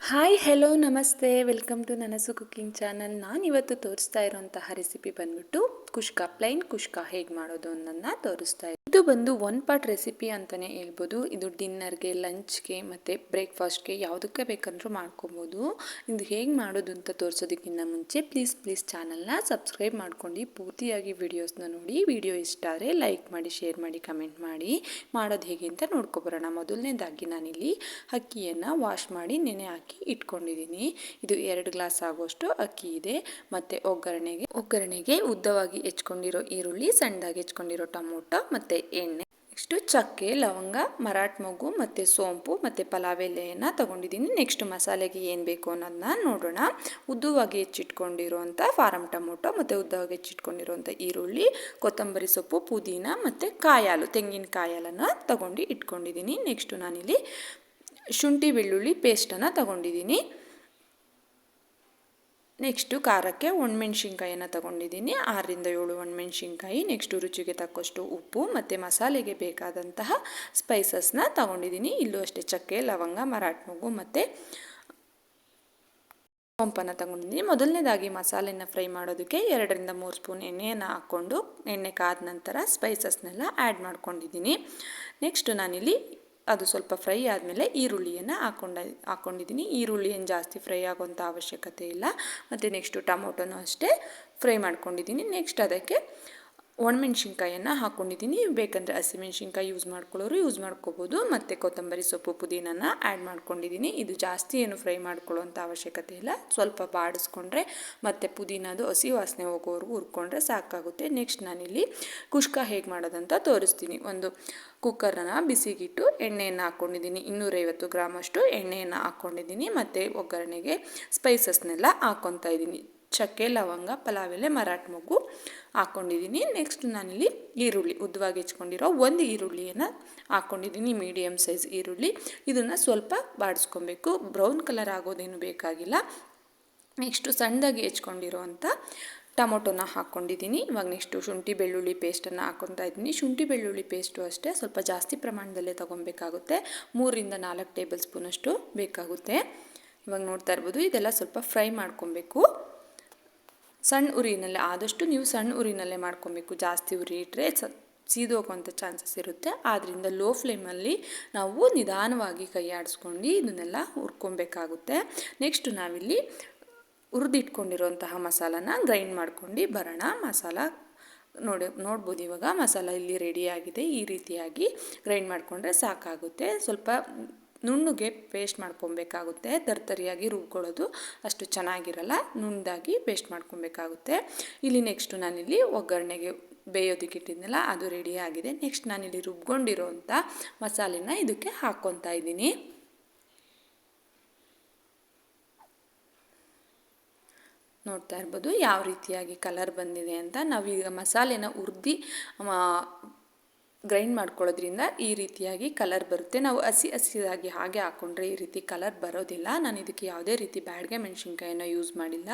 Hi hello ನಮಸ್ತೆ welcome to ನನಸು cooking channel. ನಾನಿವತ್ತು ತೋರಿಸ್ತಾ ಇರೋಂತಹ ರೆಸಿಪಿ ಬಂದ್ಬಿಟ್ಟು ಕುಷ್ಕ, ಪ್ಲೈನ್ ಕುಷ್ಕ ಹೇಗೆ ಮಾಡೋದು ಅನ್ನೋದನ್ನ ತೋರಿಸ್ತಾ ಇದ್ದೀನಿ. ಇದು ಬಂದು ಒನ್ ಪಾರ್ಟ್ ರೆಸಿಪಿ ಅಂತಲೇ ಹೇಳ್ಬೋದು. ಇದು ಡಿನ್ನರ್ಗೆ, ಲಂಚ್ಗೆ ಮತ್ತು ಬ್ರೇಕ್ಫಾಸ್ಟ್ಗೆ ಯಾವುದಕ್ಕೆ ಬೇಕಂದ್ರೂ ಮಾಡ್ಕೊಬೋದು. ಇದು ಹೇಗೆ ಮಾಡೋದು ಅಂತ ತೋರಿಸೋದಕ್ಕಿಂತ ಮುಂಚೆ ಪ್ಲೀಸ್ ಚಾನಲ್ನ ಸಬ್ಸ್ಕ್ರೈಬ್ ಮಾಡ್ಕೊಂಡು ಪೂರ್ತಿಯಾಗಿ ವಿಡಿಯೋಸ್ನ ನೋಡಿ. ವಿಡಿಯೋ ಇಷ್ಟ ಆದರೆ ಲೈಕ್ ಮಾಡಿ, ಶೇರ್ ಮಾಡಿ, ಕಮೆಂಟ್ ಮಾಡಿ. ಮಾಡೋದು ಹೇಗೆ ಅಂತ ನೋಡ್ಕೊಬರೋಣ. ಮೊದಲನೇದಾಗಿ ನಾನಿಲ್ಲಿ ಅಕ್ಕಿಯನ್ನು ವಾಶ್ ಮಾಡಿ ನೆನೆ ಹಾಕಿ ಇಟ್ಕೊಂಡಿದ್ದೀನಿ. ಇದು 2 ಗ್ಲಾಸ್ ಆಗುವಷ್ಟು ಅಕ್ಕಿ ಇದೆ. ಮತ್ತು ಒಗ್ಗರಣೆಗೆ ಉದ್ದವಾಗಿ ಹೆಚ್ಕೊಂಡಿರೋ ಈರುಳ್ಳಿ, ಸಣ್ಣದಾಗಿ ಹೆಚ್ಕೊಂಡಿರೋ ಟೊಮೊಟೊ ಮತ್ತು ಎಣ್ಣೆ, ನೆಕ್ಸ್ಟು ಚಕ್ಕೆ, ಲವಂಗ, ಮರಾಠ ಮೊಗ್ಗು ಮತ್ತು ಸೋಂಪು ಮತ್ತು ಪಲಾವ್ ಎಲೆಯನ್ನು ತೊಗೊಂಡಿದ್ದೀನಿ. ನೆಕ್ಸ್ಟ್ ಮಸಾಲೆಗೆ ಏನು ಬೇಕು ಅನ್ನೋದನ್ನ ನೋಡೋಣ. ಉದ್ದವಾಗಿ ಹೆಚ್ಚಿಟ್ಕೊಂಡಿರೋಂಥ ಫಾರಮ್ ಟೊಮೊಟೊ ಮತ್ತು ಉದ್ದವಾಗಿ ಹೆಚ್ಚಿಟ್ಕೊಂಡಿರೋಂಥ ಈರುಳ್ಳಿ, ಕೊತ್ತಂಬರಿ ಸೊಪ್ಪು, ಪುದೀನ ಮತ್ತು ಕಾಯಾಲು, ತೆಂಗಿನಕಾಯಲನ್ನು ತೊಗೊಂಡು ಇಟ್ಕೊಂಡಿದ್ದೀನಿ. ನೆಕ್ಸ್ಟು ನಾನಿಲ್ಲಿ ಶುಂಠಿ ಬೆಳ್ಳುಳ್ಳಿ ಪೇಸ್ಟನ್ನು ತೊಗೊಂಡಿದ್ದೀನಿ. ನೆಕ್ಸ್ಟು ಖಾರಕ್ಕೆ ಒಣಮೆಣ್ಸಿನ್ಕಾಯಿಯನ್ನು ತೊಗೊಂಡಿದ್ದೀನಿ, 6ರಿಂದ 7 ಒಣಮೆಣ್ಸಿನ್ಕಾಯಿ. ನೆಕ್ಸ್ಟು ರುಚಿಗೆ ತಕ್ಕಷ್ಟು ಉಪ್ಪು ಮತ್ತು ಮಸಾಲೆಗೆ ಬೇಕಾದಂತಹ ಸ್ಪೈಸಸ್ನ ತೊಗೊಂಡಿದ್ದೀನಿ. ಇಲ್ಲೂ ಅಷ್ಟೇ ಚಕ್ಕೆ, ಲವಂಗ, ಮರಾಠ ಮೊಗ್ಗು ಮತ್ತು ಸೋಂಪನ್ನು ತೊಗೊಂಡಿದ್ದೀನಿ. ಮೊದಲನೇದಾಗಿ ಮಸಾಲೆನ ಫ್ರೈ ಮಾಡೋದಕ್ಕೆ 2ರಿಂದ 3 ಸ್ಪೂನ್ ಎಣ್ಣೆಯನ್ನು ಹಾಕ್ಕೊಂಡು, ಎಣ್ಣೆ ಕಾದ ನಂತರ ಸ್ಪೈಸಸ್ನೆಲ್ಲ ಆ್ಯಡ್ ಮಾಡ್ಕೊಂಡಿದ್ದೀನಿ. ನೆಕ್ಸ್ಟು ನಾನಿಲ್ಲಿ ಅದು ಸ್ವಲ್ಪ ಫ್ರೈ ಆದಮೇಲೆ ಈರುಳ್ಳಿಯನ್ನು ಹಾಕ್ಕೊಂಡಿದ್ದೀನಿ. ಈರುಳ್ಳಿ ಏನು ಜಾಸ್ತಿ ಫ್ರೈ ಆಗೋಂಥ ಅವಶ್ಯಕತೆ ಇಲ್ಲ. ಮತ್ತು ನೆಕ್ಸ್ಟು ಟೊಮೊಟೊನೂ ಅಷ್ಟೇ ಫ್ರೈ ಮಾಡ್ಕೊಂಡಿದ್ದೀನಿ. ನೆಕ್ಸ್ಟ್ ಅದಕ್ಕೆ ಒಣಮೆಣ್ಸಿನ್ಕಾಯನ್ನು ಹಾಕ್ಕೊಂಡಿದ್ದೀನಿ. ಬೇಕಂದರೆ ಹಸಿಮೆಣ್ಸಿನ್ಕಾಯಿ ಯೂಸ್ ಮಾಡ್ಕೋಬೋದು. ಮತ್ತು ಕೊತ್ತಂಬರಿ ಸೊಪ್ಪು, ಪುದೀನನ ಆ್ಯಡ್ ಮಾಡ್ಕೊಂಡಿದ್ದೀನಿ. ಇದು ಜಾಸ್ತಿ ಏನು ಫ್ರೈ ಮಾಡ್ಕೊಳ್ಳೋಂಥ ಅವಶ್ಯಕತೆ ಇಲ್ಲ. ಸ್ವಲ್ಪ ಬಾಡಿಸ್ಕೊಂಡ್ರೆ ಮತ್ತು ಪುದೀನದು ಹಸಿ ವಾಸನೆ ಹೋಗೋವರೆಗೂ ಹುರ್ಕೊಂಡ್ರೆ ಸಾಕಾಗುತ್ತೆ. ನೆಕ್ಸ್ಟ್ ನಾನಿಲ್ಲಿ ಕುಷ್ಕ ಹೇಗೆ ಮಾಡೋದಂತ ತೋರಿಸ್ತೀನಿ. ಒಂದು ಕುಕ್ಕರನ್ನು ಬಿಸಿಗಿಟ್ಟು ಎಣ್ಣೆಯನ್ನು ಹಾಕ್ಕೊಂಡಿದ್ದೀನಿ. 250 ಗ್ರಾಮಷ್ಟು ಎಣ್ಣೆಯನ್ನು ಹಾಕ್ಕೊಂಡಿದ್ದೀನಿ. ಮತ್ತು ಒಗ್ಗರಣೆಗೆ ಸ್ಪೈಸಸ್ನೆಲ್ಲ ಹಾಕ್ಕೊತಾ ಇದ್ದೀನಿ. ಚಕ್ಕೆ, ಲವಂಗ, ಪಲಾವ್ ಎಲೆ, ಮರಾಠ ಮೊಗ್ಗು ಹಾಕ್ಕೊಂಡಿದ್ದೀನಿ. ನೆಕ್ಸ್ಟ್ ನಾನಿಲ್ಲಿ ಈರುಳ್ಳಿ, ಉದ್ದವಾಗಿ ಹೆಚ್ಕೊಂಡಿರೋ ಒಂದು ಈರುಳ್ಳಿಯನ್ನು ಹಾಕ್ಕೊಂಡಿದ್ದೀನಿ. ಮೀಡಿಯಮ್ ಸೈಜ್ ಈರುಳ್ಳಿ. ಇದನ್ನು ಸ್ವಲ್ಪ ಬಾಡಿಸ್ಕೊಬೇಕು. ಬ್ರೌನ್ ಕಲರ್ ಆಗೋದೇನು ಬೇಕಾಗಿಲ್ಲ. ನೆಕ್ಸ್ಟು ಸಣ್ಣದಾಗಿ ಹೆಚ್ಕೊಂಡಿರೋವಂಥ ಟೊಮೊಟೊನ ಹಾಕ್ಕೊಂಡಿದ್ದೀನಿ. ಇವಾಗ ನೆಕ್ಸ್ಟು ಶುಂಠಿ ಬೆಳ್ಳುಳ್ಳಿ ಪೇಸ್ಟನ್ನು ಹಾಕ್ಕೊತಾ ಇದ್ದೀನಿ. ಶುಂಠಿ ಬೆಳ್ಳುಳ್ಳಿ ಪೇಸ್ಟು ಅಷ್ಟೇ ಸ್ವಲ್ಪ ಜಾಸ್ತಿ ಪ್ರಮಾಣದಲ್ಲೇ ತೊಗೊಬೇಕಾಗುತ್ತೆ. 3ರಿಂದ 4 ಟೇಬಲ್ ಸ್ಪೂನಷ್ಟು ಬೇಕಾಗುತ್ತೆ. ಇವಾಗ ನೋಡ್ತಾ ಇರ್ಬೋದು, ಇದೆಲ್ಲ ಸ್ವಲ್ಪ ಫ್ರೈ ಮಾಡ್ಕೊಬೇಕು. ಸಣ್ಣ ಉರಿನಲ್ಲೇ, ಆದಷ್ಟು ನೀವು ಸಣ್ಣ ಉರಿನಲ್ಲೇ ಮಾಡ್ಕೊಬೇಕು. ಜಾಸ್ತಿ ಉರಿ ಇಟ್ಟರೆ ಸೀದೋಗೋಂಥ ಚಾನ್ಸಸ್ ಇರುತ್ತೆ. ಆದ್ದರಿಂದ ಲೋ ಫ್ಲೇಮಲ್ಲಿ ನಾವು ನಿಧಾನವಾಗಿ ಕೈ ಆಡಿಸ್ಕೊಂಡು ಇದನ್ನೆಲ್ಲ ಹುರ್ಕೊಬೇಕಾಗುತ್ತೆ. ನೆಕ್ಸ್ಟು ನಾವಿಲ್ಲಿ ಹುರಿದಿಟ್ಕೊಂಡಿರೋಂತಹ ಮಸಾಲಾನ ಗ್ರೈಂಡ್ ಮಾಡ್ಕೊಂಡು ಬರೋಣ. ಮಸಾಲ ನೋಡ್ಬೋದು. ಇವಾಗ ಮಸಾಲ ಇಲ್ಲಿ ರೆಡಿಯಾಗಿದೆ. ಈ ರೀತಿಯಾಗಿ ಗ್ರೈಂಡ್ ಮಾಡಿಕೊಂಡ್ರೆ ಸಾಕಾಗುತ್ತೆ. ಸ್ವಲ್ಪ ನುಣ್ಣಗೆ ಪೇಸ್ಟ್ ಮಾಡ್ಕೊಬೇಕಾಗುತ್ತೆ. ತರ್ತರಿಯಾಗಿ ರುಬ್ಕೊಳ್ಳೋದು ಅಷ್ಟು ಚೆನ್ನಾಗಿರಲ್ಲ. ನುಣ್ಣದಾಗಿ ಪೇಸ್ಟ್ ಮಾಡ್ಕೊಬೇಕಾಗುತ್ತೆ. ಇಲ್ಲಿ ನೆಕ್ಸ್ಟು ನಾನಿಲ್ಲಿ ಒಗ್ಗರಣೆಗೆ ಬೇಯೋದಕ್ಕೆ ಇಟ್ಟಿದ್ನಲ್ಲ, ಅದು ರೆಡಿಯಾಗಿದೆ. ನೆಕ್ಸ್ಟ್ ನಾನಿಲ್ಲಿ ರುಬ್ಕೊಂಡಿರೋಂಥ ಮಸಾಲೆನ ಇದಕ್ಕೆ ಹಾಕ್ಕೊತಾ ಇದ್ದೀನಿ. ನೋಡ್ತಾ ಇರ್ಬೋದು ಯಾವ ರೀತಿಯಾಗಿ ಕಲರ್ ಬಂದಿದೆ ಅಂತ. ನಾವೀಗ ಮಸಾಲೆನ ಹುರಿದು ಗ್ರೈಂಡ್ ಮಾಡ್ಕೊಳ್ಳೋದ್ರಿಂದ ಈ ರೀತಿಯಾಗಿ ಕಲರ್ ಬರುತ್ತೆ. ನಾವು ಹಸಿದಾಗಿ ಹಾಗೆ ಹಾಕ್ಕೊಂಡ್ರೆ ಈ ರೀತಿ ಕಲರ್ ಬರೋದಿಲ್ಲ. ನಾನು ಇದಕ್ಕೆ ಯಾವುದೇ ರೀತಿ ಬ್ಯಾಡಗೆ ಮೆಣಸಿನ್ಕಾಯನ್ನು ಯೂಸ್ ಮಾಡಿಲ್ಲ.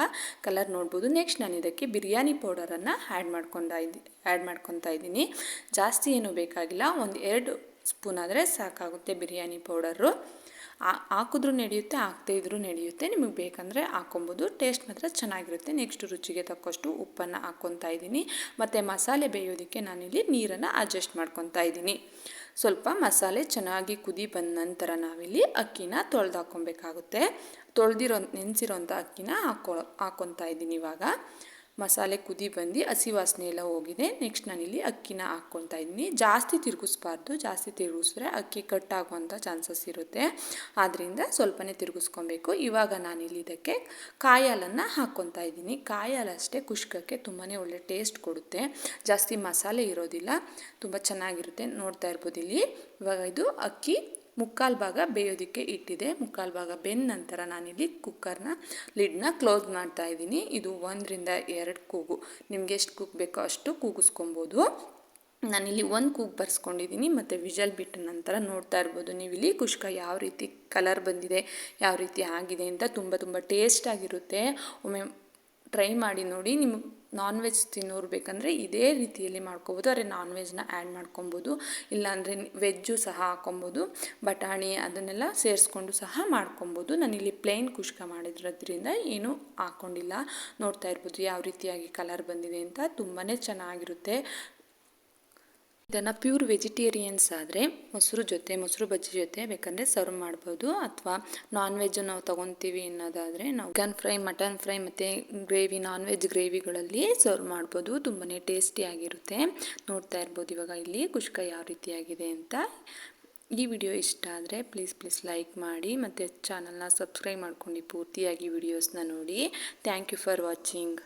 ಕಲರ್ ನೋಡ್ಬೋದು. ನೆಕ್ಸ್ಟ್ ನಾನು ಇದಕ್ಕೆ ಬಿರಿಯಾನಿ ಪೌಡರನ್ನು ಆ್ಯಡ್ ಮಾಡ್ಕೊತಾ ಇದ್ದೀನಿ. ಜಾಸ್ತಿ ಏನೂ ಬೇಕಾಗಿಲ್ಲ. 1-2 ಸ್ಪೂನ್ ಆದರೆ ಸಾಕಾಗುತ್ತೆ ಬಿರಿಯಾನಿ ಪೌಡರು. ಹಾಕಿದ್ರೂ ನಡೆಯುತ್ತೆ, ಹಾಕದೇ ಇದ್ರೂ ನಡೆಯುತ್ತೆ. ನಿಮಗೆ ಬೇಕಂದರೆ ಹಾಕ್ಕೊಬೋದು. ಟೇಸ್ಟ್ ಮಾತ್ರ ಚೆನ್ನಾಗಿರುತ್ತೆ. ನೆಕ್ಸ್ಟ್ ರುಚಿಗೆ ತಕ್ಕಷ್ಟು ಉಪ್ಪನ್ನು ಹಾಕ್ಕೊತಾ ಇದ್ದೀನಿ. ಮತ್ತು ಮಸಾಲೆ ಬೇಯೋದಕ್ಕೆ ನಾನಿಲ್ಲಿ ನೀರನ್ನು ಅಡ್ಜಸ್ಟ್ ಮಾಡ್ಕೊತಾ ಇದ್ದೀನಿ. ಸ್ವಲ್ಪ ಮಸಾಲೆ ಚೆನ್ನಾಗಿ ಕುದಿ ಬಂದ ನಂತರ ನಾವಿಲ್ಲಿ ಅಕ್ಕಿನ ಹಾಕ್ಕೊಬೇಕಾಗುತ್ತೆ. ನೆನೆಸಿರೋಂಥ ಅಕ್ಕಿನ ಹಾಕ್ಕೊತಾ ಇದ್ದೀನಿ. ಇವಾಗ ಮಸಾಲೆ ಕುದಿ ಬಂದು ಹಸಿ ವಾಸನೆ ಎಲ್ಲ ಹೋಗಿದೆ. ನೆಕ್ಸ್ಟ್ ನಾನಿಲ್ಲಿ ಅಕ್ಕಿನ ಹಾಕ್ಕೊತಾ ಇದ್ದೀನಿ. ಜಾಸ್ತಿ ತಿರುಗಿಸ್ಬಾರ್ದು. ಜಾಸ್ತಿ ತಿರುಗಿಸಿದ್ರೆ ಅಕ್ಕಿ ಕಟ್ಟಾಗುವಂಥ ಚಾನ್ಸಸ್ ಇರುತ್ತೆ. ಆದ್ದರಿಂದ ಸ್ವಲ್ಪನೇ ತಿರುಗಿಸ್ಕೊಬೇಕು. ಇವಾಗ ನಾನಿಲ್ಲಿ ಇದಕ್ಕೆ ಕಾಯಾಲನ್ನು ಹಾಕ್ಕೊತಾ ಇದ್ದೀನಿ. ಕಾಯಾಲಷ್ಟೇ ಕುಷ್ಕಕ್ಕೆ ತುಂಬಾ ಒಳ್ಳೆ ಟೇಸ್ಟ್ ಕೊಡುತ್ತೆ. ಜಾಸ್ತಿ ಮಸಾಲೆ ಇರೋದಿಲ್ಲ, ತುಂಬ ಚೆನ್ನಾಗಿರುತ್ತೆ. ನೋಡ್ತಾ ಇರ್ಬೋದು ಇಲ್ಲಿ. ಇವಾಗ ಇದು ಅಕ್ಕಿ ಮುಕ್ಕಾಲು ಭಾಗ ಬೇಯೋದಕ್ಕೆ ಇಟ್ಟಿದೆ. ಮುಕ್ಕಾಲು ಭಾಗ ಬೆಂದ ನಂತರ ನಾನಿಲ್ಲಿ ಕುಕ್ಕರ್ನ ಲಿಡ್ನ ಕ್ಲೋಸ್ ಮಾಡ್ತಾ ಇದ್ದೀನಿ. ಇದು 1ರಿಂದ 2 ಕೂಗು, ನಿಮಗೆ ಎಷ್ಟು ಕೂಗು ಬೇಕೋ ಅಷ್ಟು ಕೂಗಿಸ್ಕೊಬೋದು. ನಾನಿಲ್ಲಿ 1 ಕೂಗು ಬರ್ಸ್ಕೊಂಡಿದ್ದೀನಿ. ಮತ್ತು ವಿಜಲ್ ಬಿಟ್ಟ ನಂತರ ನೋಡ್ತಾ ಇರ್ಬೋದು ನೀವಿಲ್ಲಿ ಕುಷ್ಕ ಯಾವ ರೀತಿ ಕಲರ್ ಬಂದಿದೆ, ಯಾವ ರೀತಿ ಆಗಿದೆ ಅಂತ. ತುಂಬ ಟೇಸ್ಟಾಗಿರುತ್ತೆ. ಒಮ್ಮೆ ಟ್ರೈ ಮಾಡಿ ನೋಡಿ. ನಿಮಗೆ ನಾನ್ ವೆಜ್ ತಿನ್ನೋರು ಬೇಕಂದರೆ ಇದೇ ರೀತಿಯಲ್ಲಿ ಮಾಡ್ಕೊಬೋದು. ಆದರೆ ನಾನ್ ವೆಜ್ನ ಆ್ಯಡ್ ಮಾಡ್ಕೊಬೋದು, ಇಲ್ಲಾಂದರೆ ವೆಜ್ಜು ಸಹ ಹಾಕ್ಕೊಬೋದು. ಬಟಾಣಿ ಅದನ್ನೆಲ್ಲ ಸೇರಿಸ್ಕೊಂಡು ಸಹ ಮಾಡ್ಕೊಬೋದು. ನಾನಿಲ್ಲಿ ಪ್ಲೇನ್ ಕುಷ್ಕ ಮಾಡಿದ್ರಿಂದ ಏನೂ ಹಾಕ್ಕೊಂಡಿಲ್ಲ. ನೋಡ್ತಾ ಇರ್ಬೋದು ಯಾವ ರೀತಿಯಾಗಿ ಕಲರ್ ಬಂದಿದೆ ಅಂತ, ತುಂಬಾ ಚೆನ್ನಾಗಿರುತ್ತೆ. ಇದನ್ನು ಪ್ಯೂರ್ ವೆಜಿಟೇರಿಯನ್ಸ್ ಆದರೆ ಮೊಸರು ಬಜ್ಜಿ ಜೊತೆ ಬೇಕಂದರೆ ಸರ್ವ್ ಮಾಡ್ಬೋದು. ಅಥವಾ ನಾನ್ ವೆಜ್ಜು ನಾವು ತೊಗೊತೀವಿ ಅನ್ನೋದಾದರೆ ನಾವು ಚಿಕನ್ ಫ್ರೈ, ಮಟನ್ ಫ್ರೈ ಮತ್ತು ಗ್ರೇವಿ, ನಾನ್ ವೆಜ್ ಗ್ರೇವಿಗಳಲ್ಲಿ ಸರ್ವ್ ಮಾಡ್ಬೋದು. ತುಂಬಾ ಟೇಸ್ಟಿಯಾಗಿರುತ್ತೆ. ನೋಡ್ತಾ ಇರ್ಬೋದು ಇವಾಗ ಇಲ್ಲಿ ಕುಷ್ಕ ಯಾವ ರೀತಿಯಾಗಿದೆ ಅಂತ. ಈ ವಿಡಿಯೋ ಇಷ್ಟ ಆದರೆ ಪ್ಲೀಸ್ ಲೈಕ್ ಮಾಡಿ ಮತ್ತು ಚಾನಲ್ನ ಸಬ್ಸ್ಕ್ರೈಬ್ ಮಾಡ್ಕೊಂಡು ಪೂರ್ತಿಯಾಗಿ ವಿಡಿಯೋಸ್ನ ನೋಡಿ. Thank you for watching.